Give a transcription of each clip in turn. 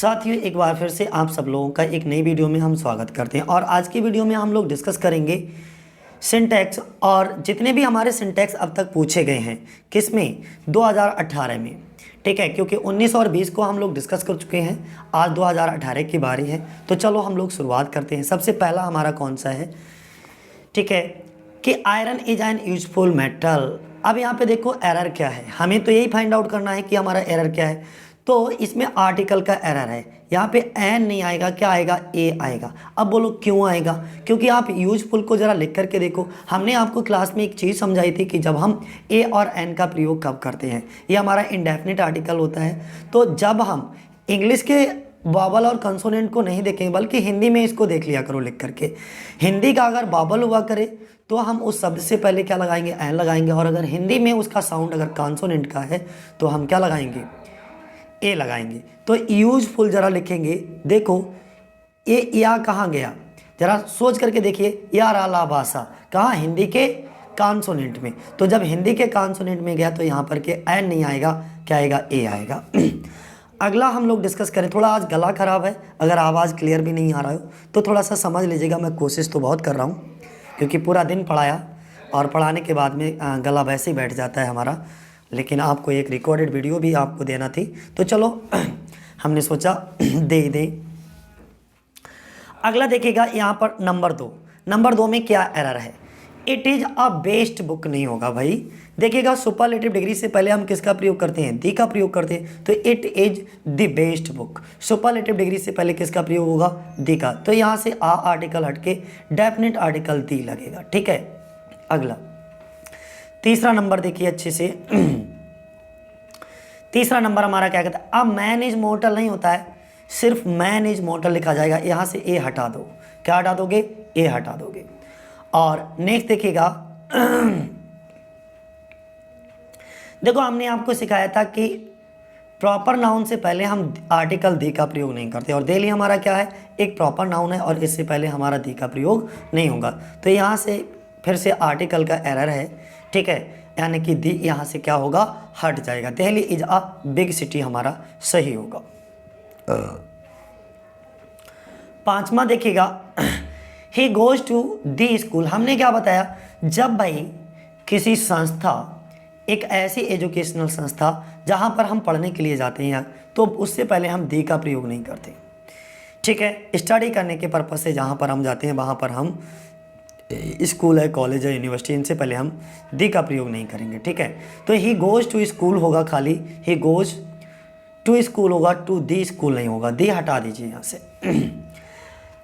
साथियों, एक बार फिर से आप सब लोगों का एक नई वीडियो में हम स्वागत करते हैं। और आज की वीडियो में हम लोग डिस्कस करेंगे सिंटैक्स और जितने भी हमारे सिंटैक्स अब तक पूछे गए हैं किसमें 2018 में। ठीक है, क्योंकि 19 और 20 को हम लोग डिस्कस कर चुके हैं, आज 2018 की बारी है। तो चलो हम लोग शुरुआत करते हैं। सबसे पहला हमारा कौन सा है, ठीक है, कि iron is an useful metal. अब यहाँ पे देखो एरर क्या है, हमें तो यही फाइंड आउट करना है कि हमारा एरर क्या है। तो इसमें आर्टिकल का एरर है, यहाँ पे एन नहीं आएगा, क्या आएगा, ए आएगा। अब बोलो क्यों आएगा, क्योंकि आप यूजफुल को ज़रा लिख करके देखो। हमने आपको क्लास में एक चीज़ समझाई थी कि जब हम ए और एन का प्रयोग कब करते हैं, ये हमारा इंडेफिनिट आर्टिकल होता है। तो जब हम इंग्लिश के बाबल और कंसोनेंट को नहीं देखेंगे बल्कि हिंदी में इसको देख लिया करो लिख करके। हिंदी का अगर बाबल हुआ करे तो हम उस शब्द से पहले क्या लगाएंगे, एन लगाएंगे। और अगर हिंदी में उसका साउंड अगर कंसोनेंट का है तो हम क्या लगाएंगे, ए लगाएंगे। तो यूजफुल जरा लिखेंगे, देखो ये या कहाँ गया, जरा सोच करके देखिए। या राला भाषा कहाँ, हिंदी के कॉन्सोनेंट में। तो जब हिंदी के कॉन्सोनेंट में गया तो यहाँ पर के एन नहीं आएगा, क्या आएगा, ए आएगा। अगला हम लोग डिस्कस करें। थोड़ा आज गला खराब है, अगर आवाज़ क्लियर भी नहीं आ रहा हो तो थोड़ा सा समझ लीजिएगा। मैं कोशिश तो बहुत कर रहा हूँ क्योंकि पूरा दिन पढ़ाया और पढ़ाने के बाद में गला वैसे ही बैठ जाता है हमारा। लेकिन आपको एक रिकॉर्डेड वीडियो भी आपको देना थी, तो चलो हमने सोचा दे दें। अगला देखिएगा यहाँ पर नंबर दो में क्या एरर है, it is a best book नहीं होगा भाई। देखिएगा सुपरलेटिव डिग्री से पहले हम किसका प्रयोग करते हैं, दी का प्रयोग करते हैं। तो it is the best book, superlative degree से पहले किसका प्रयोग होगा, दी का। तो यहाँ से आ आर्टिकल हटके डेफिनेट आर्टिकल दी लगेगा। ठीक है, अगला तीसरा नंबर देखिए अच्छे से। तीसरा नंबर हमारा क्या कहता है, अब मैन इज मोर्टल नहीं होता है, सिर्फ मैन इज मोर्टल लिखा जाएगा। यहाँ से ए हटा दो, क्या हटा दोगे, ए हटा दोगे। और नेक्स्ट देखिएगा, देखो हमने आपको सिखाया था कि प्रॉपर नाउन से पहले हम आर्टिकल दी का प्रयोग नहीं करते। और डेली हमारा क्या है, एक प्रॉपर नाउन है और इससे पहले हमारा दी का प्रयोग नहीं होगा। तो यहाँ से फिर से आर्टिकल का एरर है, ठीक है, यानी कि दी यहाँ से क्या होगा, हट जाएगा। Delhi is a big city हमारा सही होगा। पांचवा देखिएगा, he goes to the school. हमने क्या बताया, जब भाई किसी संस्था, एक ऐसी एजुकेशनल संस्था जहाँ पर हम पढ़ने के लिए जाते हैं, तो उससे पहले हम दी का प्रयोग नहीं करते। ठीक है, स्टडी करने के पर्पज से जहाँ पर हम जाते हैं वहाँ पर हम, स्कूल है, कॉलेज है, यूनिवर्सिटी, इनसे पहले हम दी का प्रयोग नहीं करेंगे। ठीक है, तो ही गोज टू स्कूल होगा, खाली ही गोज टू स्कूल होगा, टू दी स्कूल नहीं होगा, दी हटा दीजिए यहाँ से।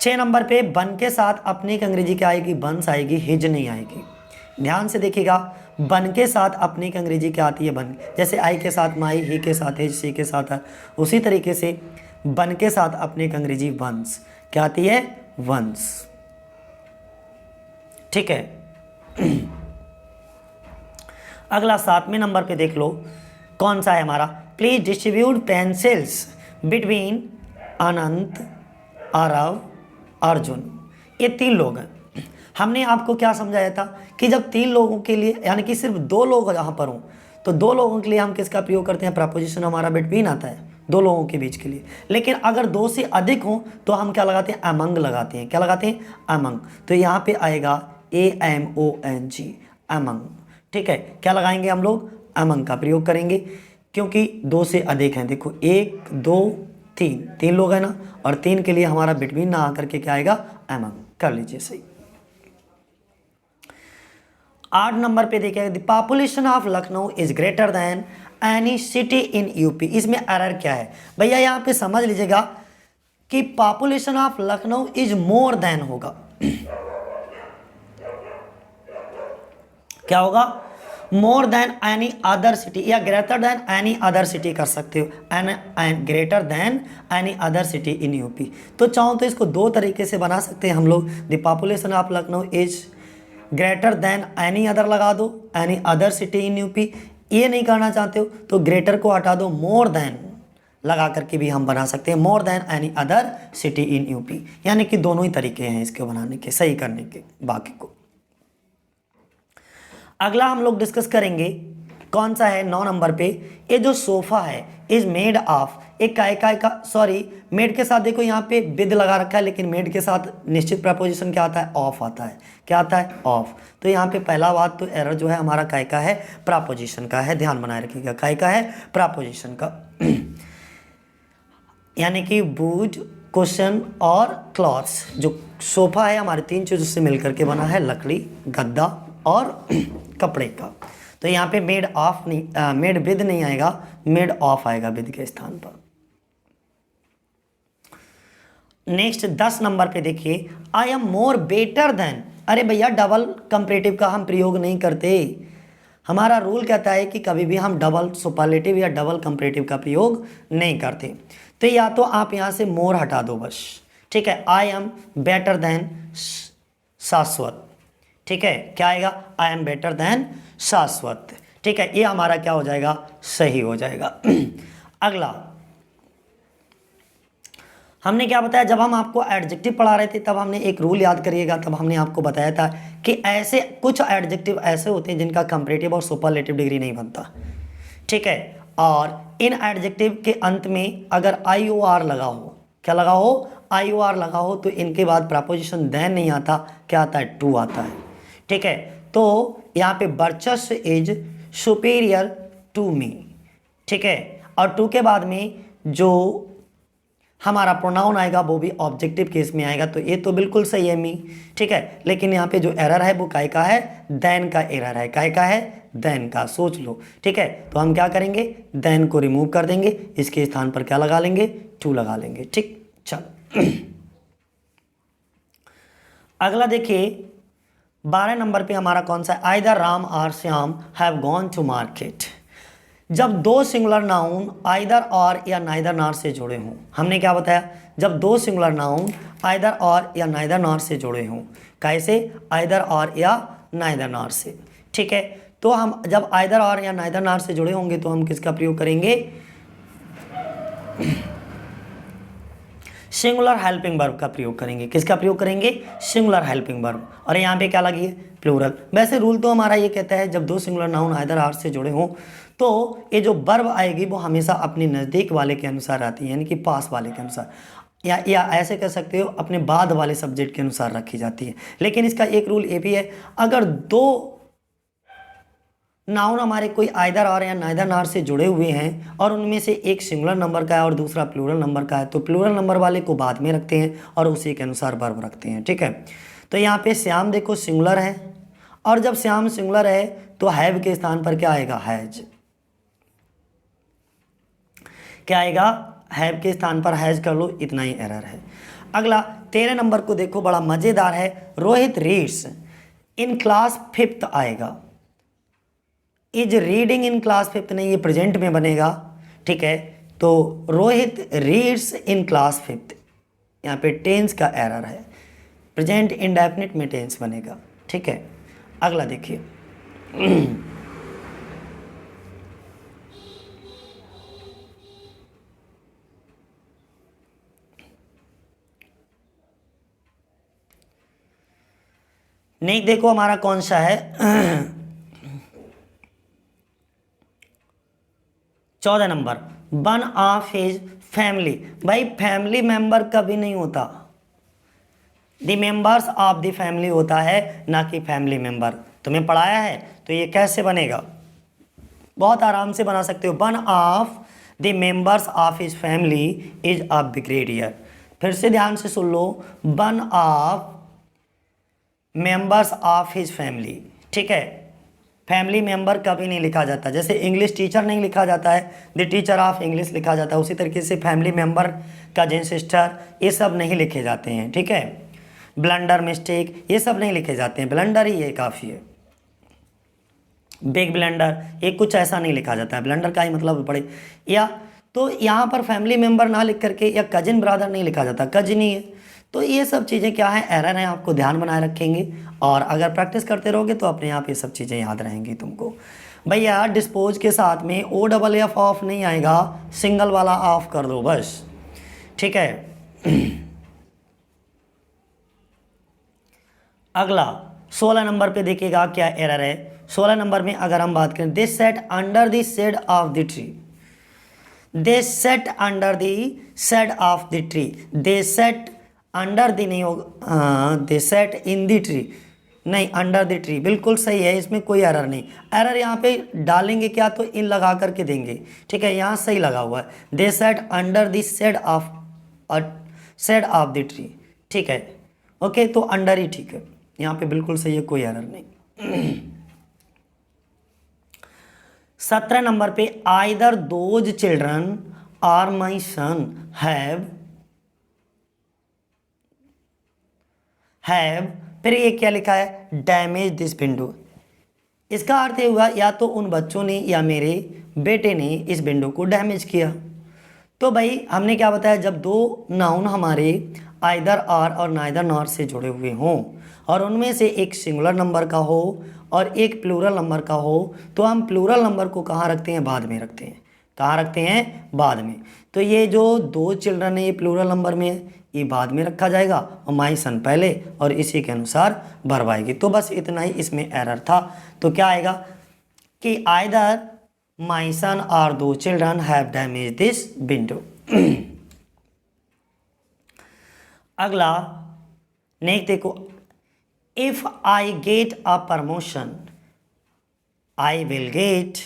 6 नंबर पे बन के साथ अपनी एक अंग्रेजी क्या आएगी, बंस आएगी, हिज नहीं आएगी। ध्यान से देखिएगा, बन के साथ अपनी की अंग्रेजी क्या आती है, बन। जैसे आई के साथ माई, ही के साथ हिज, सी के साथ है, उसी तरीके से बन के साथ अपनी की अंग्रेजी वंस क्या आती है, वंस। ठीक है, अगला 7वें नंबर पे देख लो कौन सा है हमारा, प्लीज डिस्ट्रीब्यूट पेंसिल्स बिटवीन अनंत, आरव, अर्जुन। ये 3 लोग हैं। हमने आपको क्या समझाया था कि जब 3 लोगों के लिए, यानी कि सिर्फ 2 लोग यहाँ पर हों, तो 2 लोगों के लिए हम किसका प्रयोग करते हैं, प्रपोजिशन हमारा बिटवीन आता है 2 लोगों के बीच के लिए। लेकिन अगर 2 से अधिक हों तो हम क्या लगाते हैं, अमंग लगाते हैं। क्या लगाते हैं, अमंग। तो यहाँ पे आएगा AMONG, अमंग। ठीक है, क्या लगाएंगे हम लोग, अमंग का प्रयोग करेंगे, क्योंकि 2 से अधिक हैं। देखो 1 2 3 लोग हैं ना, और 3 के लिए हमारा बिटवीन ना आकर के क्या आएगा, अमंग। कर लीजिए सही। 8 नंबर पे देखिए, the population of Lucknow is greater than any city in UP. इसमें एरर क्या है भैया, यहाँ पे समझ लीजिएगा कि population of Lucknow is more than होगा। क्या होगा, more than any other city, या greater than any other city कर सकते हो, an greater than any other city in UP. तो चाहो तो इसको 2 तरीके से बना सकते हैं हम लोग, the population of Lucknow is greater than any other लगा दो, any other city in UP. ये नहीं करना चाहते हो तो ग्रेटर को हटा दो, मोर देन लगा करके भी हम बना सकते हैं, मोर than any other city in UP. यानी कि दोनों ही तरीके हैं इसके बनाने के, सही करने के बाकी को। अगला हम लोग डिस्कस करेंगे कौन सा है, 9 नंबर पे, ये जो सोफा है इज मेड ऑफ, एक काय का सॉरी मेड के साथ देखो यहाँ पे विद लगा रखा है, लेकिन मेड के साथ निश्चित प्रपोजिशन क्या आता है, ऑफ आता है। क्या आता है, ऑफ। तो यहाँ पे पहला बात तो एरर जो है हमारा काय का है, प्रपोजिशन का है, ध्यान बनाए रखिएगा, काय का है, प्रपोजिशन का। यानी कि वुड, कुशन और क्लॉथ्स, जो सोफा है हमारे तीन चीज़ों से मिलकर के बना है, लकड़ी, गद्दा और कपड़े का। तो यहाँ पे मेड ऑफ नहीं, मेड विद नहीं आएगा, मेड ऑफ आएगा विद के स्थान पर। नेक्स्ट 10 नंबर पे देखिए, I am more better than. अरे भैया डबल कंपैरेटिव का हम प्रयोग नहीं करते, हमारा रूल कहता है कि कभी भी हम डबल सुपरलेटिव या डबल कंपैरेटिव का प्रयोग नहीं करते। तो या तो आप यहाँ से मोर हटा दो बस, ठीक है। आई एम बेटर देन शाश्वत, ठीक है, क्या आएगा, आई एम बेटर देन शाश्वत, ठीक है, ये हमारा क्या हो जाएगा, सही हो जाएगा। अगला हमने क्या बताया, जब हम आपको एडजेक्टिव पढ़ा रहे थे तब हमने एक रूल याद करिएगा, तब हमने आपको बताया था कि ऐसे कुछ एडजेक्टिव ऐसे होते हैं जिनका कंपैरेटिव और सुपरलेटिव डिग्री नहीं बनता, ठीक है। और इन एडजेक्टिव के अंत में अगर IOR लगा हो, क्या लगा हो, IOR लगा हो, तो इनके बाद प्रपोजिशन देन नहीं आता, क्या आता है, टू आता है, ठीक है। तो यहाँ पे वर्चस्व इज सुपीरियर टू मी, ठीक है। और टू के बाद में जो हमारा प्रोनाउन आएगा वो भी ऑब्जेक्टिव केस में आएगा, तो ये तो बिल्कुल सही है मी, ठीक है। लेकिन यहाँ पे जो एरर है वो काय का है, देन का एरर है, काय का है, देन का, सोच लो, ठीक है। तो हम क्या करेंगे, देन को रिमूव कर देंगे, इसके स्थान पर क्या लगा लेंगे, टू लगा लेंगे, ठीक। चलो अगला देखिए 12 नंबर पे हमारा कौन सा है, आइदर राम और Shyam have gone to market. जब दो सिंगुलर नाउन आइदर और या नाइदर नॉर से जुड़े हों, हमने क्या बताया, जब दो सिंगुलर नाउन आइदर और या नाइदर नॉर से जुड़े हों, कैसे, आइदर और या नाइदर नॉर से, ठीक है। तो हम जब आइदर और या नाइदर नॉर से जुड़े होंगे तो हम किसका प्रयोग करेंगे, सिंगुलर हेल्पिंग वर्ब का प्रयोग करेंगे, किसका प्रयोग करेंगे, सिंगुलर हेल्पिंग वर्ब। और यहाँ पे क्या लगी है, प्लूरल। वैसे रूल तो हमारा ये कहता है जब दो सिंगुलर नाउन आइदर आर से जुड़े हों तो ये जो वर्ब आएगी वो हमेशा अपने नज़दीक वाले के अनुसार आती है, यानी कि पास वाले के अनुसार, या ऐसे कह सकते हो अपने बाद वाले सब्जेक्ट के अनुसार रखी जाती है। लेकिन इसका एक रूल ये भी है, अगर दो नाउन हमारे कोई आइदर और या नाइदर नॉर से जुड़े हुए हैं और उनमें से एक सिंगुलर नंबर का है और दूसरा प्लूरल नंबर का है, तो प्लूरल नंबर वाले को बाद में रखते हैं और उसी के अनुसार वर्ब रखते हैं, ठीक है। तो यहाँ पे श्याम देखो सिंगुलर है, और जब श्याम सिंगुलर है तो हैव के स्थान पर क्या आएगा, हैज, क्या आएगा, हैव के स्थान पर हैज कर लो, इतना ही एरर है। अगला 13 नंबर को देखो, बड़ा मजेदार है, Rohit reads in class 5th आएगा, is reading in class 5th नहीं, ये प्रेजेंट में बनेगा, ठीक है। तो Rohit reads in class 5th, यहाँ पे टेंस का एरर है, प्रेजेंट इंडेफिनिट में टेंस बनेगा, ठीक है। अगला देखिए नहीं, देखो हमारा कौन सा है 14 number, one of his family. भाई फैमिली मेंबर कभी नहीं होता, the members of the family होता है, ना कि फैमिली मेंबर। तुम्हें पढ़ाया है तो ये कैसे बनेगा, बहुत आराम से बना सकते हो, one of the members of his family is a brigadier. फिर से ध्यान से सुन लो, one of members of his family, ठीक है। फैमिली मेंबर कभी नहीं लिखा जाता, जैसे इंग्लिश टीचर नहीं लिखा जाता है, द टीचर ऑफ इंग्लिश लिखा जाता है, उसी तरीके से फैमिली मेंबर, कजिन सिस्टर, ये सब नहीं लिखे जाते हैं, ठीक है। ब्लंडर, मिस्टेक, ये सब नहीं लिखे जाते हैं, ब्लंडर ही ये काफ़ी है, बिग ब्लंडर, ये कुछ ऐसा नहीं लिखा जाता है, ब्लंडर का ही मतलब पड़े। या तो यहाँ पर फैमिली मेंबर ना लिख करके या कजिन ब्रदर नहीं लिखा जाता, कजिन ही है। तो ये सब चीज़ें क्या है, एरर हैं, आपको ध्यान बनाए रखेंगे, और अगर प्रैक्टिस करते रहोगे तो अपने आप ये सब चीज़ें याद रहेंगी तुमको। भैया डिस्पोज के साथ में OFF ऑफ नहीं आएगा, सिंगल वाला ऑफ कर दो बस, ठीक है। अगला 16 नंबर पे देखिएगा क्या एरर है। 16 नंबर में अगर हम बात करें, this sat under the shade of the tree, they set under the shade of the tree, they set under the नहीं होगा, they sat in the tree, नहीं अंडर द ट्री बिल्कुल सही है, इसमें कोई एरर नहीं। एरर यहाँ पे डालेंगे क्या तो इन लगा करके देंगे, ठीक है, यहाँ सही लगा हुआ है, they set under the shade of the tree, ठीक है, ओके, तो अंडर ही ठीक है, यहाँ पे बिल्कुल सही है, कोई एरर नहीं। 17 नंबर पे आइदर दोज चिल्ड्रन और माई सन हैव, फिर ये क्या लिखा है, डैमेज दिस विंडो। इसका अर्थ ये हुआ या तो उन बच्चों ने या मेरे बेटे ने इस विंडो को डैमेज किया। तो भाई हमने क्या बताया, जब दो नाउन हमारे आइदर आर और नाइदर नॉर से जुड़े हुए हों और उनमें से एक सिंगुलर नंबर का हो और एक प्लूरल नंबर का हो, तो हम प्लूरल नंबर को कहाँ रखते हैं, बाद में रखते हैं। कहाँ रखते हैं, बाद में। तो ये जो दो चिल्ड्रन है ये प्लूरल नंबर में है, ये बाद में रखा जाएगा और माई सन पहले, और इसी के अनुसार वर्ब आएगी। तो बस इतना ही इसमें एरर था। तो क्या आएगा कि आइदर माई सन और दो children have damage this window. अगला नेक्स्ट देखो, if I get a promotion I will get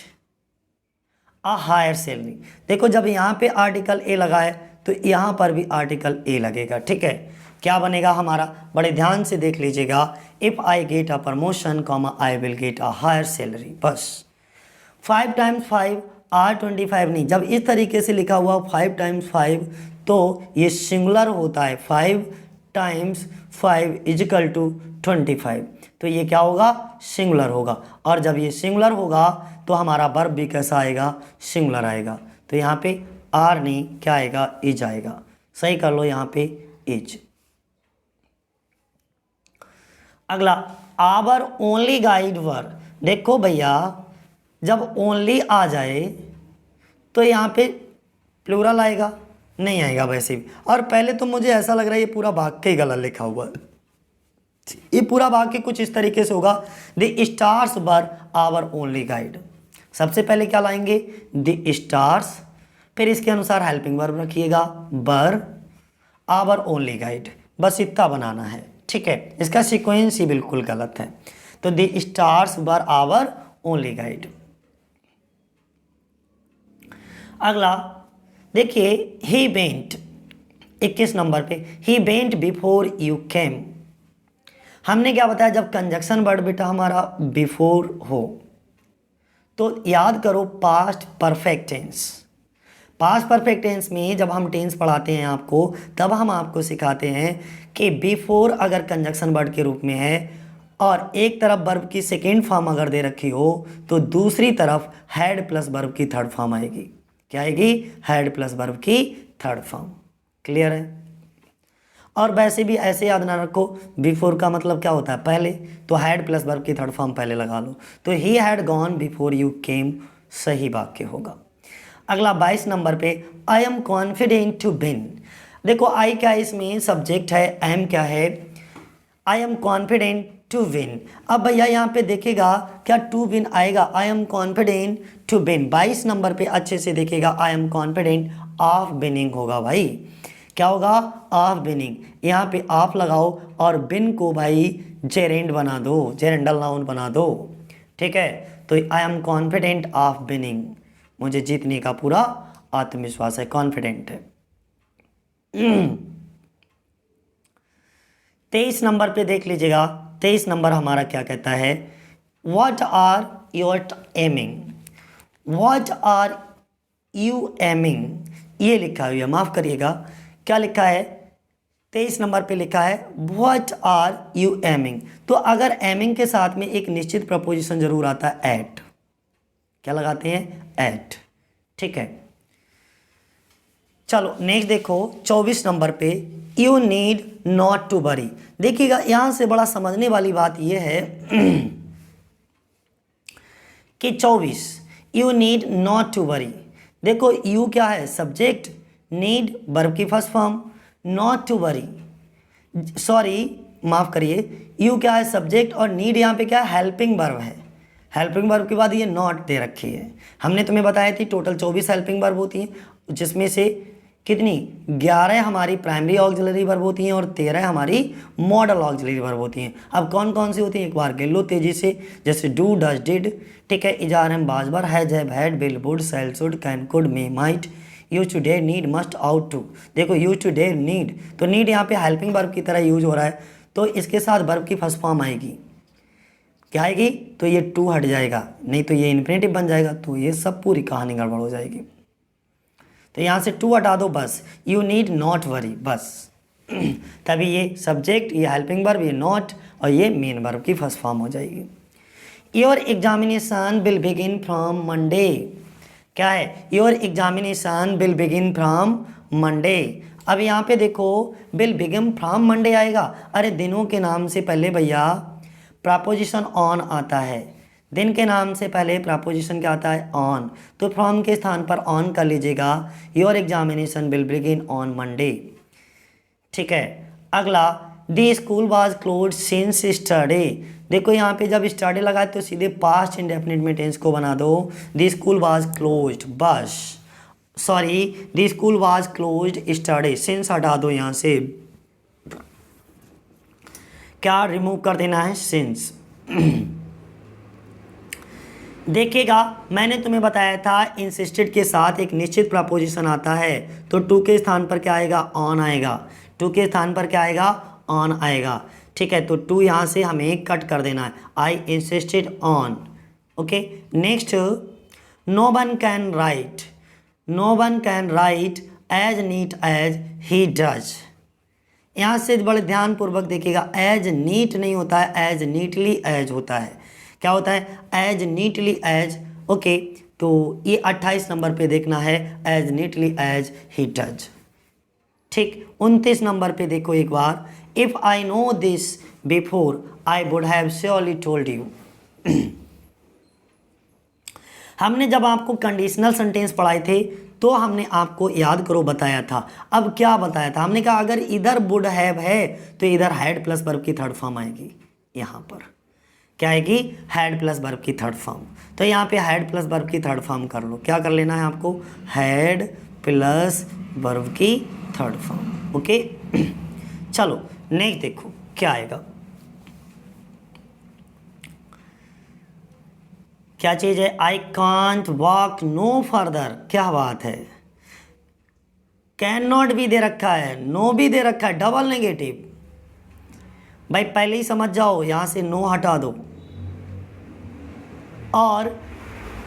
a higher salary. देखो जब यहाँ पे आर्टिकल ए लगा है तो यहाँ पर भी आर्टिकल ए लगेगा, ठीक है। क्या बनेगा हमारा, बड़े ध्यान से देख लीजिएगा, if I get a promotion comma I will get a higher salary, बस 5 टाइम्स 5 आर 25 नहीं। जब इस तरीके से लिखा हुआ 5 टाइम्स 5 तो ये सिंगुलर होता है, 5 टाइम्स 5 इजिकल टू 25, तो ये क्या होगा, सिंगुलर होगा। और जब ये सिंगुलर होगा तो हमारा वर्ब भी कैसा आएगा, सिंगुलर आएगा। तो यहाँ पे आर नहीं, क्या आएगा, इज आएगा। सही कर लो यहाँ पे इज। अगला आवर ओनली गाइड वर। देखो भैया जब ओनली आ जाए तो यहाँ पे प्लूरल आएगा, नहीं आएगा वैसे भी। और पहले तो मुझे ऐसा लग रहा है ये पूरा वाक्य ही गलत लिखा हुआ है। ये पूरा वाक्य कुछ इस तरीके से होगा, the stars were our only guide. सबसे पहले क्या लाएंगे, द स्टार्स, फिर इसके अनुसार हेल्पिंग वर्ब रखिएगा, वर आवर ओनली गाइड, बस इतना बनाना है, ठीक है। इसका सीक्वेंस ही बिल्कुल गलत है। तो the stars were our only guide. अगला देखिए, ही वेंट 21 नंबर पे, he went before you came. हमने क्या बताया, जब कंजक्शन वर्ड बेटा हमारा बिफोर हो तो याद करो past perfect tense. Past perfect tense में जब हम टेंस पढ़ाते हैं आपको, तब हम आपको सिखाते हैं कि बिफोर अगर कंजक्शन वर्ड के रूप में है और एक तरफ वर्ब की सेकेंड फॉर्म अगर दे रखी हो तो दूसरी तरफ हैड प्लस वर्ब की थर्ड फॉर्म आएगी। क्या आएगी, हैड प्लस वर्ब की थर्ड फॉर्म। क्लियर है। और वैसे भी ऐसे याद ना रखो, बिफोर का मतलब क्या होता है, पहले, तो हैड प्लस वर्ब की थर्ड फॉर्म पहले लगा लो। तो he had gone before you came सही वाक्य होगा। अगला 22 नंबर पे, I am confident to win. देखो आई क्या है, इसमें सब्जेक्ट है, एम क्या है, I am confident to win. अब भैया यहाँ पे देखेगा क्या टू विन आएगा, I am confident to win. 22 number पे अच्छे से देखेगा, I am confident of winning होगा भाई। क्या होगा, ऑफ विनिंग। यहाँ पे ऑफ लगाओ और विन को भाई जेरेंड बना दो, जेरेंडल नाउन बना दो, ठीक है। तो I am confident of winning, मुझे जीतने का पूरा आत्मविश्वास है, कॉन्फिडेंट है। 23 नंबर पे देख लीजिएगा, 23 नंबर हमारा क्या कहता है, what are your aiming, what are you aiming, ये लिखा हुआ है, माफ करिएगा, क्या लिखा है, 23 नंबर पे लिखा है व्हाट आर यू एमिंग। तो अगर एमिंग के साथ में एक निश्चित प्रपोजिशन जरूर आता है, एट। क्या लगाते हैं, एट, ठीक है। चलो नेक्स्ट देखो 24 नंबर पे, you need not to worry. देखिएगा यहां से बड़ा समझने वाली बात यह है कि 24 you need not to worry. देखो यू क्या है, सब्जेक्ट, नीड वर्ब की first form, not to worry, sorry माफ करिए, यू क्या है, सब्जेक्ट, और नीड यहाँ पे क्या है, हेल्पिंग वर्ब है। हेल्पिंग वर्ब के बाद ये नॉट दे रखी है। हमने तुम्हें बताया थी टोटल 24 हेल्पिंग वर्ब होती हैं जिसमें से कितनी 11 हमारी प्राइमरी ऑक्सिलरी वर्ब होती हैं और 13 हमारी मॉडल ऑक्सिलरी वर्ब होती हैं। अब कौन कौन सी होती हैं एक बार गिन लो तेजी से, जैसे डू, डज, डिड, ठीक है, is are, am, was, were, has, have, had, will, would, shall, should, can, could, may, might, use to, dare, need, must, ought to. देखो यूज टू, डेयर, नीड, तो नीड यहाँ पे हेल्पिंग वर्ब की तरह use हो रहा है, तो इसके साथ वर्ब की फर्स्ट फॉर्म आएगी, क्या आएगी, तो ये टू हट जाएगा, नहीं तो ये इन्फिनेटिव बन जाएगा, तो ये सब पूरी कहानी गड़बड़ हो जाएगी। तो यहाँ से टू हटा दो बस, यू नीड नॉट वरी, बस तभी ये सब्जेक्ट, ये हेल्पिंग वर्ब, ये नॉट और ये मेन वर्ब की फर्स्ट फॉर्म हो जाएगी। Your examination will begin from Monday, क्या है, your examination will begin from Monday. अब यहाँ पे देखो विल बिगिन फ्रॉम मंडे आएगा, अरे दिनों के नाम से पहले भैया प्रपोजिशन ऑन आता है, दिन के नाम से पहले प्रपोजिशन क्या आता है, ऑन, तो फ्रॉम के स्थान पर ऑन कर लीजिएगा, your examination will begin on Monday, ठीक है। अगला, the school was closed since yesterday, देखो यहाँ पे जब स्टरडे लगा तो सीधे पास्ट इंडेफिनिट में टेंस को बना दो, द स्कूल वाज क्लोज्ड, बस sorry the school was closed yesterday, since हटा दो यहाँ से, क्या रिमूव कर देना है, सिंस। देखिएगा मैंने तुम्हें बताया था इंसिस्टेड के साथ एक निश्चित प्रपोजिशन आता है, तो टू के स्थान पर क्या आएगा, ऑन आएगा, टू के स्थान पर क्या आएगा, ऑन आएगा, ठीक है। तो टू यहाँ से हमें कट कर देना है, I insisted on, okay. Next, no one can write, no one can write as neat as he does, यहाँ से बड़े ध्यानपूर्वक देखिएगा, एज नीट नहीं होता है, एज नीटली एज होता है, क्या होता है, एज नीटली एज, ओके। तो ये 28 नंबर पे देखना है, as neatly as he does, ठीक। 29 नंबर पे देखो एक बार, if I know this before I would have surely told you. हमने जब आपको कंडीशनल सेंटेंस पढ़ाए थे तो हमने आपको याद करो बताया था, अब क्या बताया था, हमने कहा अगर इधर वुड हैव है तो इधर हैड प्लस वर्ब की थर्ड फॉर्म आएगी, यहाँ पर क्या आएगी, हैड प्लस वर्ब की थर्ड फॉर्म, तो यहाँ पे हैड प्लस वर्ब की थर्ड फॉर्म कर लो, क्या कर लेना है आपको, हैड प्लस वर्ब की थर्ड फॉर्म, ओके। चलो नेक्स्ट देखो क्या आएगा, क्या चीज है, I can't walk no further, क्या बात है, कैन नॉट भी दे रखा है, नो भी दे रखा है, डबल नेगेटिव, भाई पहले ही समझ जाओ, यहां से नो हटा दो, और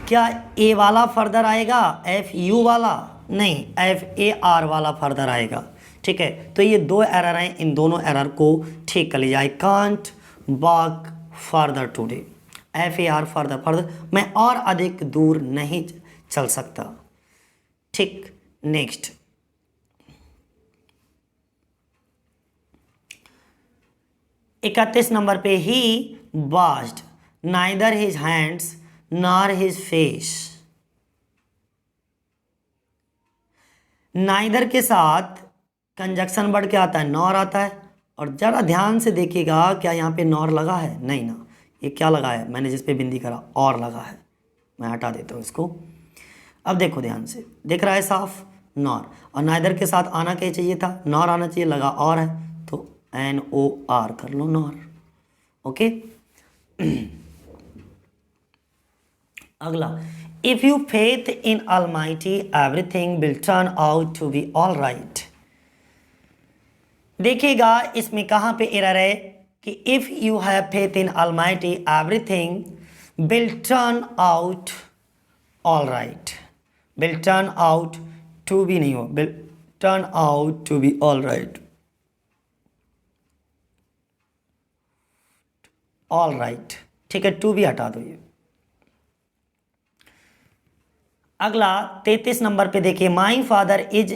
क्या ए वाला फर्दर आएगा, एफ यू वाला नहीं, एफ ए आर वाला फर्दर आएगा, ठीक है। तो ये दो एरर हैं, इन दोनों एरर को ठीक कर लीजिए, आई can't walk further today, F A R further, further मैं और अधिक दूर नहीं चल सकता, ठीक। नेक्स्ट, इकतीस नंबर पे, he washed neither his hands nor his face, neither के साथ कंजक्शन वर्ड क्या आता है, नॉर आता है, और जरा ध्यान से देखिएगा क्या यहाँ पे नॉर लगा है, नहीं ना, ये क्या लगा है, मैंने जिस पे बिंदी करा और लगा है, मैं हटा देता हूँ इसको। अब देखो ध्यान से, दिख रहा है साफ, नॉर, और नाइदर के साथ आना क्या चाहिए था, नॉर आना चाहिए, लगा और है, तो NOR कर लो, नॉर, ओके। अगला, if you faith in almighty everything will turn out to be all right. देखिएगा इसमें कहाँ पे एरर है कि if you have faith in almighty everything will turn out all right, will turn out to be नहीं हो, will turn out to be all right, all right, ठीक है, टू भी हटा दो ये। अगला 33 नंबर पे देखिए, my father is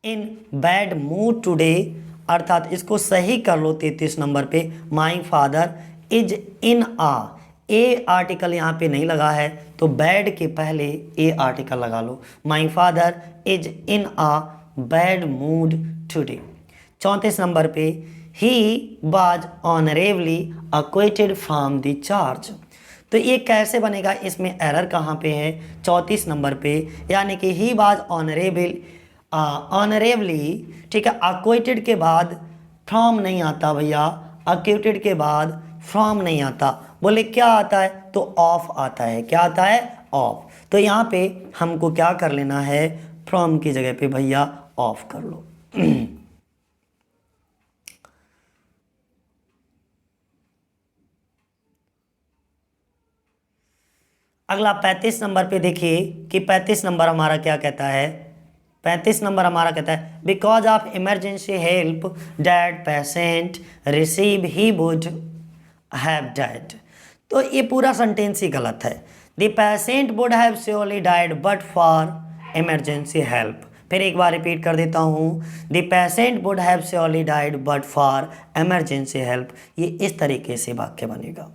in bad mood today, अर्थात इसको सही कर लो 33 नंबर पे, my father is in ah, a article यहाँ पे नहीं लगा है तो बैड के पहले ए आर्टिकल लगा लो, my father is in a bad mood today. 34 number पे, he was honourably acquitted from the charge, तो ये कैसे बनेगा, इसमें एरर कहाँ पे है, 34 नंबर पे, यानी कि ही वाज ऑनरेबली, ठीक है। अक्विटेड के बाद फ्रॉम नहीं आता भैया, अक्विटेड के बाद फ्रॉम नहीं आता, बोले क्या आता है, तो ऑफ आता है। क्या आता है, ऑफ। तो यहाँ पे हमको क्या कर लेना है, फ्रॉम की जगह पे भैया ऑफ कर लो। अगला 35 नंबर पे देखिए कि 35 नंबर हमारा क्या कहता है, 35 नंबर हमारा कहता है because of emergency help that patient receive he would have died. तो ये पूरा सेंटेंस ही गलत है। The patient would have surely died but for emergency help. फिर एक बार रिपीट कर देता हूँ, the patient would have surely died but for emergency help. ये इस तरीके से वाक्य बनेगा।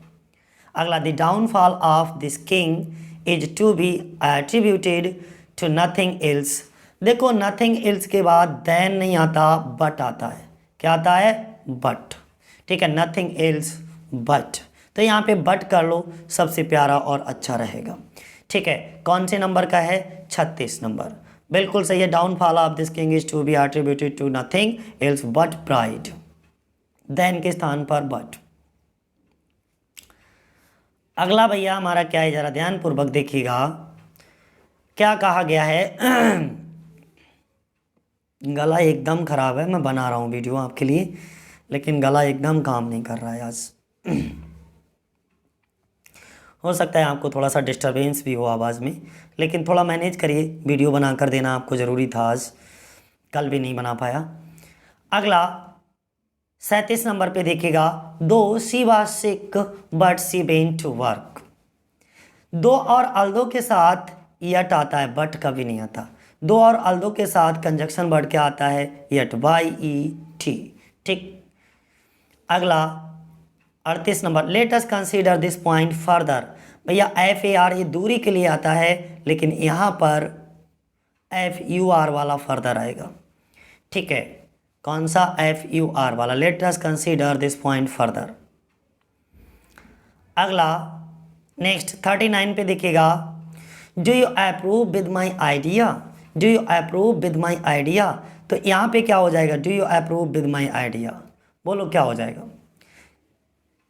अगला, the downfall of this king is to be attributed to nothing else. देखो नथिंग एल्स के बाद देन नहीं आता, बट आता है। क्या आता है, बट, ठीक है, नथिंग एल्स बट। तो यहाँ पे बट कर लो, सबसे प्यारा और अच्छा रहेगा, ठीक है। कौन से नंबर का है, 36 नंबर, बिल्कुल सही है। Downfall of this king is to be attributed to nothing else but pride, then के स्थान पर बट। अगला भैया हमारा क्या है, जरा ध्यान पूर्वक देखिएगा क्या कहा गया है। गला एकदम खराब है, मैं बना रहा हूँ वीडियो आपके लिए, लेकिन गला एकदम काम नहीं कर रहा है आज। हो सकता है आपको थोड़ा सा डिस्टरबेंस भी हो आवाज़ में, लेकिन थोड़ा मैनेज करिए, वीडियो बना कर देना आपको ज़रूरी था, आज कल भी नहीं बना पाया। अगला 37 नंबर पे देखिएगा, though she was sick but she went to work. Though और अल्दो के साथ यट आता है, बट कभी नहीं आता। दो और अल्दो के साथ कंजक्शन वर्ड क्या आता है, यट, YET, ठीक। अगला 38 number, let us consider this point further. भैया FAR ये दूरी के लिए आता है, लेकिन यहाँ पर FUR वाला फर्दर आएगा, ठीक है। कौन सा, FUR वाला, let us consider this point further. अगला नेक्स्ट 39 पे देखिएगा, do you approve with my idea. Do you approve with my idea, तो यहाँ पे क्या हो जाएगा, do you approve with my idea, बोलो क्या हो जाएगा,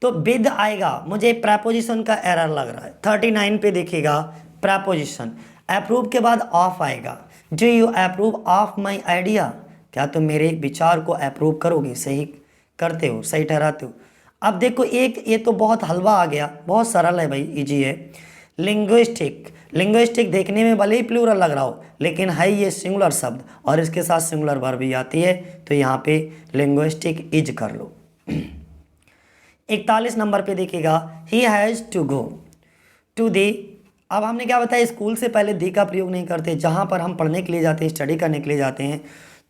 तो विद आएगा। मुझे प्रेपोजिशन का एरर लग रहा है। 39 पे देखिएगा, प्रेपोजिशन अप्रूव के बाद ऑफ आएगा। Do you approve of my idea, क्या तुम मेरे विचार को अप्रूव करोगे, सही करते हो, सही ठहराते हो। अब देखो एक ये तो बहुत हलवा आ गया, बहुत सरल है भाई, इजी है। लिंग्विस्टिक, लिंग्विस्टिक देखने में भले ही प्लूरल लग रहा हो, लेकिन है ये सिंगुलर शब्द और इसके साथ सिंगुलर वर्ब भी आती है, तो यहाँ पे लिंग्विस्टिक इज कर लो। 41 नंबर पे देखिएगा, he has to go to the. अब हमने क्या बताया, स्कूल से पहले दी का प्रयोग नहीं करते। जहाँ पर हम पढ़ने के लिए जाते हैं, स्टडी करने के लिए जाते हैं,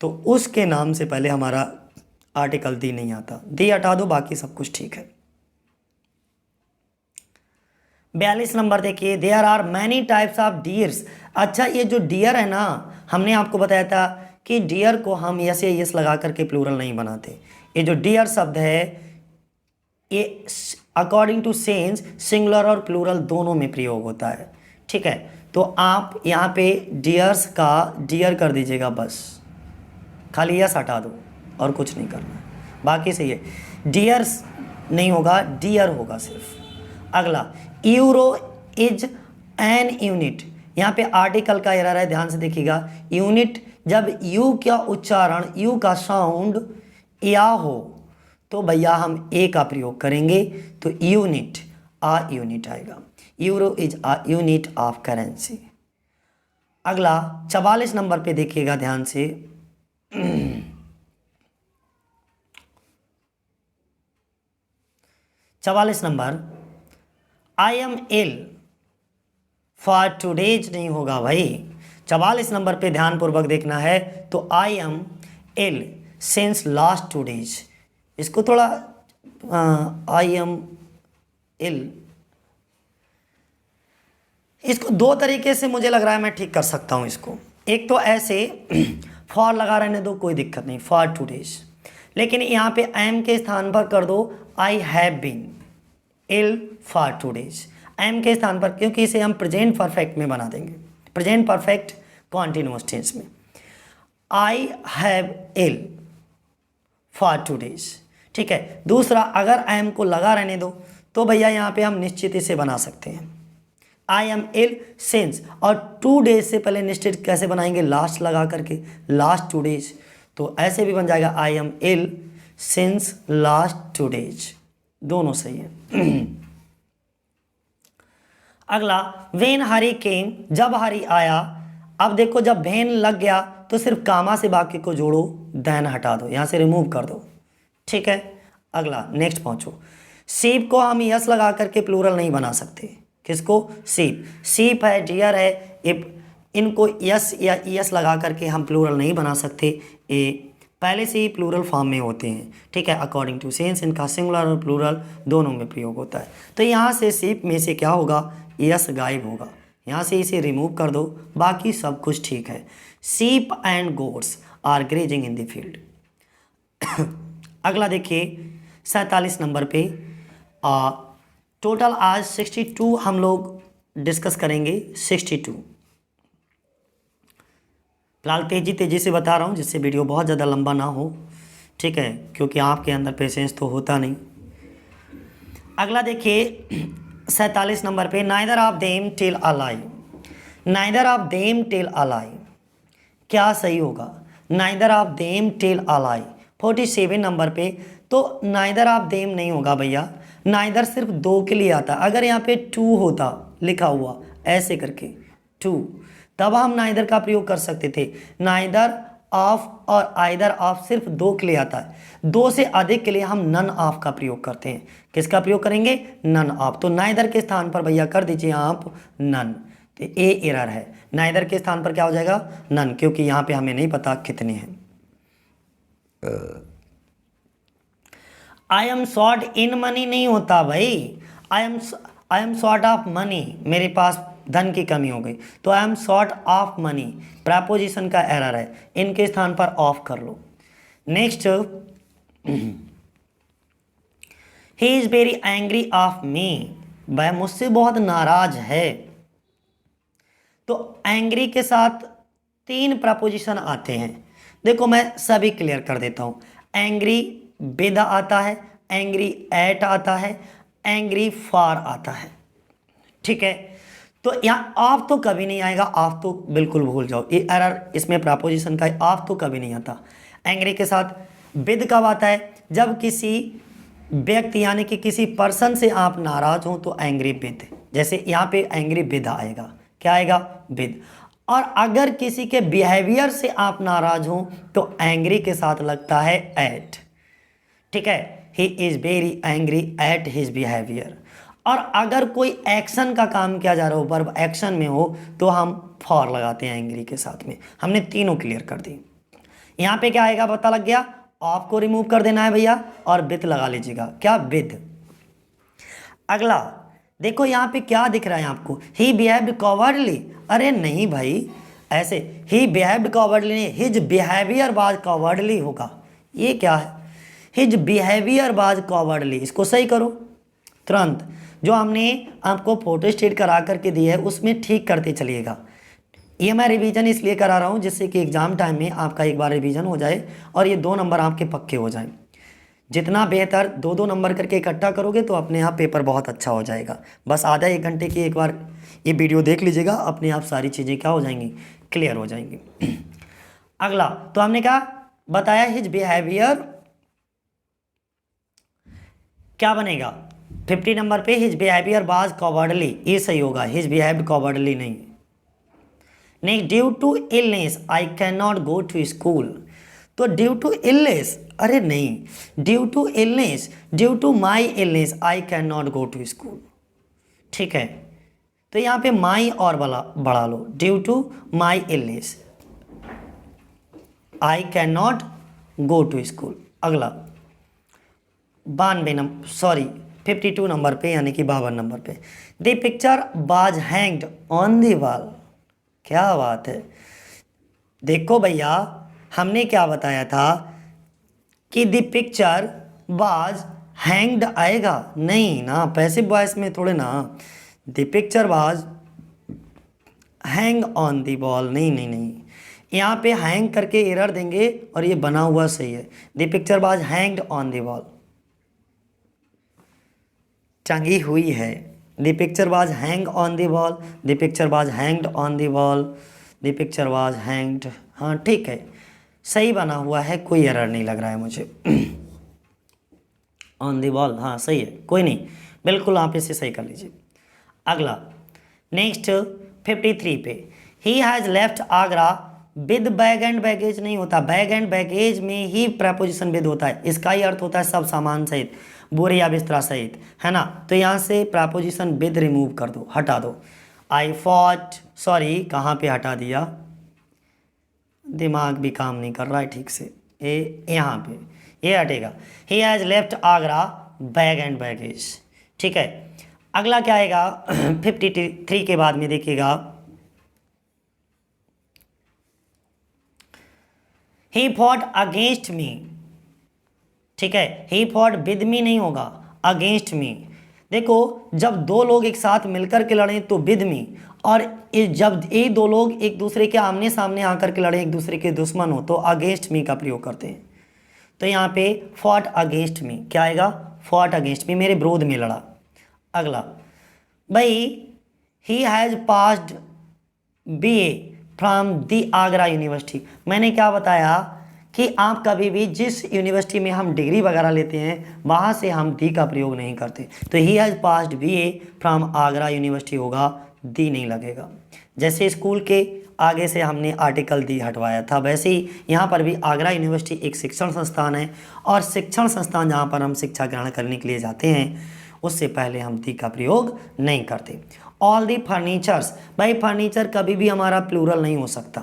तो उसके नाम से पहले हमारा आर्टिकल दी नहीं आता। दी हटा दो, बाकी सब कुछ ठीक है। 42 नंबर देखिए, there are many types of deers. अच्छा, ये जो डियर है ना, हमने आपको बताया था कि डियर को हम यस या यस लगा करके प्लूरल नहीं बनाते। ये जो डियर शब्द है, ये अकॉर्डिंग टू सेंस सिंगुलर और प्लूरल दोनों में प्रयोग होता है, ठीक है। तो आप यहाँ पे डियर्स का डियर कर दीजिएगा, बस खाली यस हटा दो और कुछ नहीं करना, बाकी सही है। डियर्स नहीं होगा, डियर होगा सिर्फ। अगला, यूरो इज एन यूनिट। यहाँ पे आर्टिकल का एरर है, ध्यान से देखिएगा। यूनिट, जब यू का उच्चारण, यू का साउंड या हो, तो भैया हम ए का प्रयोग करेंगे, तो यूनिट, आ यूनिट आएगा। Euro is a unit of currency. अगला 44 नंबर पे देखिएगा ध्यान से, 44 number, I am ill for today's नहीं होगा भाई। 44 नंबर पे ध्यान पूर्वक देखना है, तो I am ill since last 2 days। इसको थोड़ा आई एम इल, इसको दो तरीके से मुझे लग रहा है मैं ठीक कर सकता हूँ इसको। एक तो ऐसे फॉर लगा रहने दो, कोई दिक्कत नहीं, फॉर 2 days। लेकिन यहाँ पे एम के स्थान पर कर दो I have been ill for 2 days। Am के स्थान पर, क्योंकि इसे हम प्रेजेंट परफेक्ट में बना देंगे, प्रेजेंट परफेक्ट कॉन्टिन्यूअस टेंस में। I have ill for 2 days। ठीक है। दूसरा, अगर आई एम को लगा रहने दो तो भैया यहाँ पे हम निश्चित इसे बना सकते हैं, आई एम इल सिंस, और 2 days से पहले निश्चित कैसे बनाएंगे, लास्ट लगा करके, लास्ट 2 days। तो ऐसे भी बन जाएगा I am ill since last 2 days, दोनों सही है। अगला, वेन हरी केम, जब हरी आया। अब देखो, जब वेन लग गया तो सिर्फ कामा से वाक्य को जोड़ो, देन हटा दो, यहां से रिमूव कर दो। ठीक है। अगला, नेक्स्ट पहुंचो। सीप को हम यस लगा करके प्लूरल नहीं बना सकते। किसको? सीप। सीप है, डियर है, इनको यस या यस लगा करके हम प्लूरल नहीं बना सकते, ये पहले से ही प्लूरल फॉर्म में होते हैं। ठीक है। अकॉर्डिंग टू सेंस इनका सिंगुलर और प्लूरल दोनों में प्रयोग होता है। तो यहाँ से सीप में से क्या होगा, यस गायब होगा, यहाँ से इसे रिमूव कर दो, बाकी सब कुछ ठीक है। Sheep and goats are grazing in the field. अगला देखिए 47 नंबर पे, टोटल आज 62 हम लोग डिस्कस करेंगे। 62 फिलहाल तेजी से बता रहा हूँ जिससे वीडियो बहुत ज़्यादा लंबा ना हो। ठीक है, क्योंकि आपके अंदर पेशेंस तो होता नहीं। अगला देखिए 47 नंबर पे, neither of them tell a lie. Neither of them tell a lie, क्या सही होगा? Neither of them tell a lie. 47 number पे तो नाइदर ऑफ देम नहीं होगा भैया, नाइदर सिर्फ 2 के लिए आता। अगर यहाँ पे 2 होता लिखा हुआ ऐसे करके 2, तब हम नाइदर का प्रयोग कर सकते थे। नाइदर ऑफ और आइदर ऑफ सिर्फ 2 के लिए आता है, 2 से अधिक के लिए हम नन ऑफ का प्रयोग करते हैं। किसका प्रयोग करेंगे? None of. तो नाइदर के स्थान पर भैया कर दीजिए आप नन, तो ए एरर है। नाइदर के स्थान पर क्या हो जाएगा? नन, क्योंकि यहाँ पे हमें नहीं पता कितने हैं। I am short in money नहीं होता भाई, I am short of money, मेरे पास धन की कमी हो गई, तो I am short of money, preposition का एरर है, इनके स्थान पर ऑफ कर लो। Next, he is very angry of me, वह मुझसे बहुत नाराज है। तो एंग्री के साथ 3 प्रपोजिशन आते हैं। देखो मैं सभी क्लियर कर देता हूं। एंग्री विद आता है, एंग्री एट आता है, एंग्री फॉर आता है। ठीक है। तो यहाँ ऑफ तो कभी नहीं आएगा, ऑफ तो बिल्कुल भूल जाओ, ये एरर इसमें प्रपोजिशन का है, ऑफ तो कभी नहीं आता। एंग्री के साथ विद कब आता है? जब किसी व्यक्ति यानी कि किसी पर्सन से आप नाराज हो तो एंग्री विद, जैसे यहाँ पे एंग्री विद आएगा। क्या आएगा? विद। और अगर किसी के बिहेवियर से आप नाराज हो तो एंग्री के साथ लगता है एट। ठीक है। ही is very angry at his behaviour. और अगर कोई एक्शन का काम किया जा रहा हो, वर्ब एक्शन में हो, तो हम फॉर लगाते हैं एंग्री के साथ में। हमने तीनों क्लियर कर दी। यहाँ पे क्या आएगा पता लग गया? ऑफ को रिमूव कर देना है भैया और विद लगा लीजिएगा। क्या? विद। अगला देखो यहाँ पे क्या दिख रहा है आपको, ही बिहेव्ड कॉवर्डली। अरे नहीं भाई, ऐसे ही बिहेव्ड कॉवर्डली नहीं, हिज बिहेवियर वाज कॉवर्डली होगा। ये क्या है? हिज बिहेवियर वाज कॉवर्डली, इसको सही करो तुरंत। जो हमने आपको फोटो स्टेट करा करके दी है उसमें ठीक करते चलिएगा। ये मैं रिवीजन इसलिए करा रहा हूँ जिससे कि एग्जाम टाइम में आपका एक बार रिवीजन हो जाए और ये 2 नंबर आपके पक्के हो जाएं। जितना बेहतर 2-2 नंबर करके इकट्ठा करोगे तो अपने आप पेपर बहुत अच्छा हो जाएगा। बस आधा 1 घंटे की एक बार ये वीडियो देख लीजिएगा, अपने आप सारी चीज़ें क्या हो जाएंगी? क्लियर हो जाएंगी। अगला तो हमने क्या बताया? हिज बिहेवियर क्या बनेगा? 50 नंबर पे हिज बिहेवियर वाज कॉवर्डली, ये सही होगा, हिज बिहेव कॉवर्डली नहीं। Next, due to illness I can not go to school. तो ड्यू टू इलनेस, अरे नहीं, due to illness, due to my illness I can not go to school. ठीक है। तो यहाँ पे माई और बढ़ा लो, due to my illness I can not go to school. अगला 52 नंबर पे यानी कि 52 नंबर पे, the picture was hanged on the wall. क्या बात है। देखो भैया हमने क्या बताया था कि द पिक्चर वाज हैंग्ड आएगा, नहीं ना, पैसिव वॉइस में थोड़े ना। The picture was hang on the ball. नहीं नहीं नहीं, यहाँ पे हैंग करके एरर देंगे और ये बना हुआ सही है। The picture was hanged on the wall, टंगी हुई है। The picture was hang on the wall, the picture was hanged on the wall, the picture was hanged. हाँ ठीक है, सही बना हुआ है, कोई एरर नहीं लग रहा है मुझे। ऑन द वॉल, हाँ सही है, कोई नहीं, बिल्कुल आप इसे सही कर लीजिए। अगला नेक्स्ट 53 पे, he has left Agra with bag and baggage. नहीं होता, बैग एंड बैगेज में ही प्रपोजिशन विद होता है, इसका ही अर्थ होता है सब सामान सहित, बोरे या बिस्तरा सहित, है ना। तो यहाँ से प्रपोजिशन विद रिमूव कर दो, हटा दो। आई फॉट, सॉरी कहाँ पे हटा दिया, दिमाग भी काम नहीं कर रहा है ठीक से, ये यहाँ पे ये हटेगा। He has left Agra bag and baggage, ठीक है। अगला क्या आएगा 53 के बाद में देखिएगा, ही फॉट अगेंस्ट मी, ठीक है। ही फॉट विद मी नहीं होगा, अगेंस्ट मी। देखो जब दो लोग एक साथ मिलकर के लड़ें तो विद मी, और जब ये दो लोग एक दूसरे के आमने सामने आकर के लड़े, एक दूसरे के दुश्मन हो, तो अगेंस्ट मी का प्रयोग करते हैं। तो यहाँ पे फॉट अगेंस्ट मी क्या आएगा, फॉट अगेंस्ट मी, मेरे विरोध में लड़ा। अगला भाई, he has passed BA from the Agra university. मैंने क्या बताया कि आप कभी भी जिस यूनिवर्सिटी में हम डिग्री वगैरह लेते हैं वहाँ से हम दी का प्रयोग नहीं करते। तो he has passed BA from Agra university होगा, दी नहीं लगेगा। जैसे स्कूल के आगे से हमने आर्टिकल दी हटवाया था, वैसे ही यहाँ पर भी आगरा यूनिवर्सिटी एक शिक्षण संस्थान है, और शिक्षण संस्थान जहाँ पर हम शिक्षा ग्रहण करने के लिए जाते हैं उससे पहले हम दी का प्रयोग नहीं करते। ऑल दी फर्नीचर्स, भाई फर्नीचर कभी भी हमारा प्लूरल नहीं हो सकता,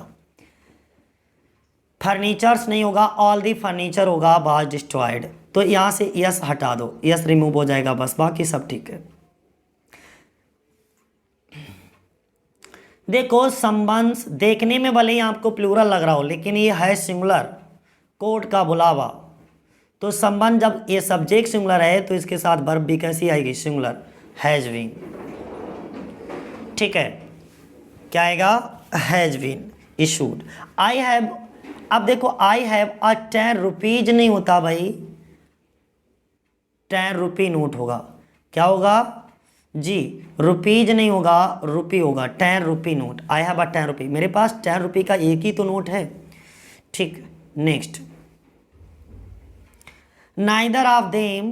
फर्नीचर्स नहीं होगा, ऑल दी फर्नीचर होगा, वाज डिस्ट्रॉयड। तो यहाँ से यस हटा दो, यस रिमूव हो जाएगा, बस बाकी सब ठीक है। देखो संबंध देखने में भले ही आपको प्लूरल लग रहा हो, लेकिन ये है सिंगुलर, कोर्ट का बुलावा। तो संबंध जब ये सब्जेक्ट सिंगुलर है तो इसके साथ वर्ब भी कैसी आएगी, सिंगुलर, हैज बीन, ठीक है। क्या आएगा, has been issued. I have, अब देखो आई हैव अ 10 रुपीज नहीं होता भाई, 10 रुपी नोट होगा। क्या होगा जी, रुपीज नहीं होगा, रुपी होगा, 10 rupee note. I have a 10 रुपी, मेरे पास 10 रुपी का एक ही तो नोट है, ठीक। नेक्स्ट, नाइदर ऑफ देम,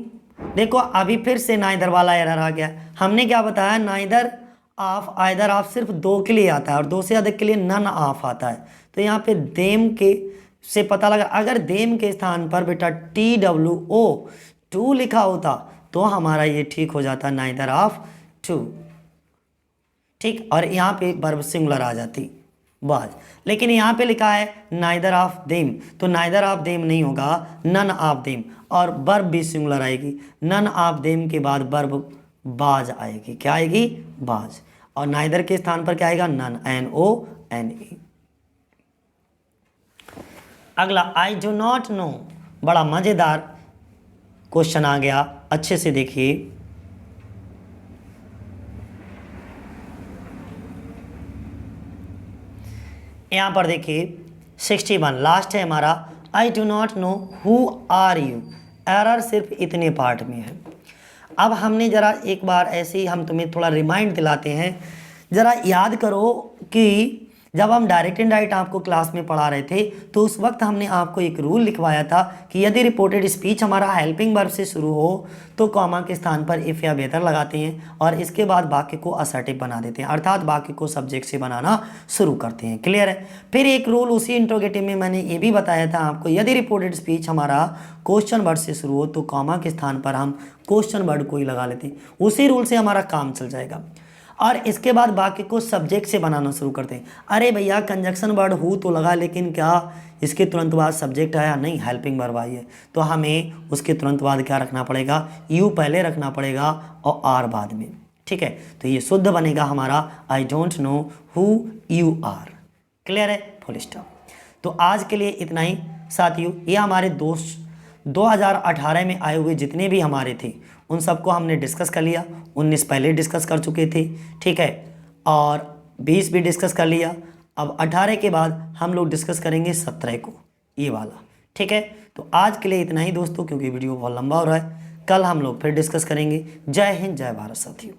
देखो अभी फिर से नाइदर वाला एरर आ गया। हमने क्या बताया, नाइदर ऑफ, आइदर ऑफ सिर्फ दो के लिए आता है और दो से अधिक के लिए नन ऑफ आता है। तो यहाँ पे देम के से पता लगा, अगर देम के स्थान पर बेटा TWO2 लिखा होता तो हमारा ये ठीक हो जाता, नाइदर ऑफ टू, ठीक। और यहाँ पे वर्ब सिंगुलर आ जाती, बाज। लेकिन यहाँ पे लिखा है नाइदर ऑफ देम, तो नाइदर ऑफ देम नहीं होगा, नन ऑफ देम, और वर्ब भी सिंगुलर आएगी। नन ऑफ देम के बाद वर्ब बाज आएगी, क्या आएगी, बाज। और नाइदर के स्थान पर क्या आएगा, नन, NONE। अगला, आई डू नॉट नो, बड़ा मजेदार क्वेश्चन आ गया, अच्छे से देखिए। यहाँ पर देखिए 61 लास्ट है हमारा, I do not know who are you. Error सिर्फ इतने पार्ट में है। अब हमने ज़रा एक बार ऐसे ही हम तुम्हें थोड़ा रिमाइंड दिलाते हैं, ज़रा याद करो कि जब हम डायरेक्ट इनडायरेक्ट आपको क्लास में पढ़ा रहे थे तो उस वक्त हमने आपको एक रूल लिखवाया था कि यदि रिपोर्टेड स्पीच हमारा हेल्पिंग वर्ब से शुरू हो तो कॉमा के स्थान पर इफ़ या बेहतर लगाते हैं और इसके बाद वाक्य को असर्टिव बना देते हैं, अर्थात वाक्य को सब्जेक्ट से बनाना शुरू करते हैं। क्लियर है। फिर एक रूल उसी इंट्रोगेटिव में मैंने ये भी बताया था आपको, यदि रिपोर्टेड स्पीच हमारा क्वेश्चन वर्ड से शुरू हो तो कॉमा के स्थान पर हम क्वेश्चन वर्ड को ही लगा लेते हैं। उसी रूल से हमारा काम चल जाएगा। और इसके बाद वाक्य को सब्जेक्ट से बनाना शुरू करते हैं। अरे भैया कंजक्शन वर्ड हु तो लगा, लेकिन क्या इसके तुरंत बाद सब्जेक्ट आया, नहीं, हेल्पिंग वर्ब आई है, तो हमें उसके तुरंत बाद क्या रखना पड़ेगा, यू पहले रखना पड़ेगा और आर बाद में, ठीक है। तो ये शुद्ध बनेगा हमारा I don't know who you are. Clear है, फुल स्टॉप। तो आज के लिए इतना ही साथियों। ये हमारे 2018 में आए हुए जितने भी हमारे थे उन सबको हमने डिस्कस कर लिया। 19 पहले डिस्कस कर चुके थे, ठीक है, और 20 भी डिस्कस कर लिया। अब 18 के बाद हम लोग डिस्कस करेंगे 17 को, ये वाला, ठीक है। तो आज के लिए इतना ही दोस्तों, क्योंकि वीडियो बहुत लंबा हो रहा है। कल हम लोग फिर डिस्कस करेंगे। जय हिंद, जय भारत साथियों।